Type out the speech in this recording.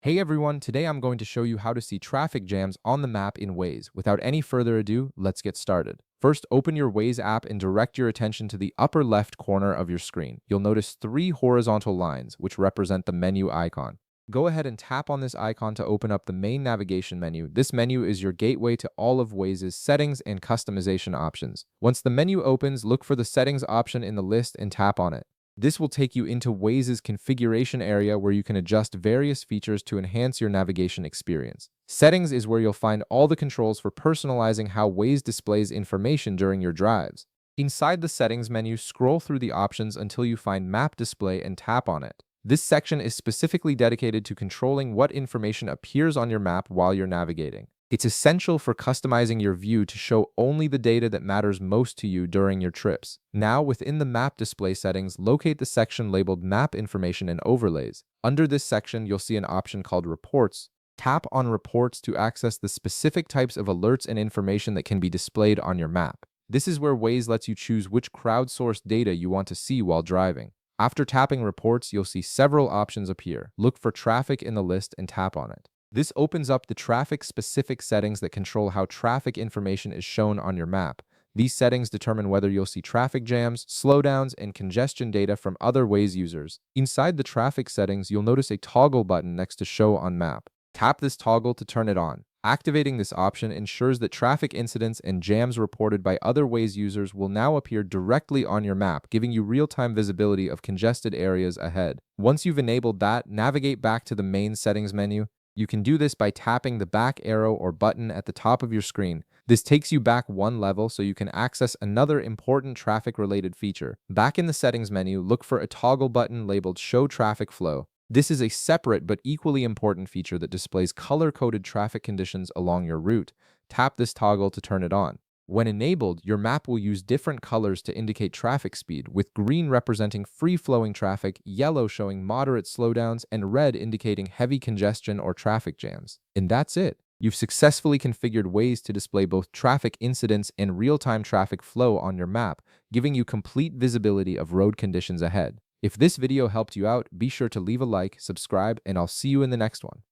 Hey everyone, today I'm going to show you how to see traffic jams on the map in Waze. Without any further ado, let's get started. First, open your Waze app and direct your attention to the upper left corner of your screen. You'll notice three horizontal lines, which represent the menu icon. Go ahead and tap on this icon to open up the main navigation menu. This menu is your gateway to all of Waze's settings and customization options. Once the menu opens, look for the settings option in the list and tap on it. This will take you into Waze's configuration area where you can adjust various features to enhance your navigation experience. Settings is where you'll find all the controls for personalizing how Waze displays information during your drives. Inside the settings menu, scroll through the options until you find Map Display and tap on it. This section is specifically dedicated to controlling what information appears on your map while you're navigating. It's essential for customizing your view to show only the data that matters most to you during your trips. Now, within the map display settings, locate the section labeled Map Information and Overlays. Under this section, you'll see an option called Reports. Tap on Reports to access the specific types of alerts and information that can be displayed on your map. This is where Waze lets you choose which crowdsourced data you want to see while driving. After tapping Reports, you'll see several options appear. Look for Traffic in the list and tap on it. This opens up the traffic-specific settings that control how traffic information is shown on your map. These settings determine whether you'll see traffic jams, slowdowns, and congestion data from other Waze users. Inside the traffic settings, you'll notice a toggle button next to Show on Map. Tap this toggle to turn it on. Activating this option ensures that traffic incidents and jams reported by other Waze users will now appear directly on your map, giving you real-time visibility of congested areas ahead. Once you've enabled that, navigate back to the main settings menu. You can do this by tapping the back arrow or button at the top of your screen. This takes you back one level so you can access another important traffic-related feature. Back in the settings menu, look for a toggle button labeled Show Traffic Flow. This is a separate but equally important feature that displays color-coded traffic conditions along your route. Tap this toggle to turn it on. When enabled, your map will use different colors to indicate traffic speed, with green representing free-flowing traffic, yellow showing moderate slowdowns, and red indicating heavy congestion or traffic jams. And that's it. You've successfully configured Waze to display both traffic incidents and real-time traffic flow on your map, giving you complete visibility of road conditions ahead. If this video helped you out, be sure to leave a like, subscribe, and I'll see you in the next one.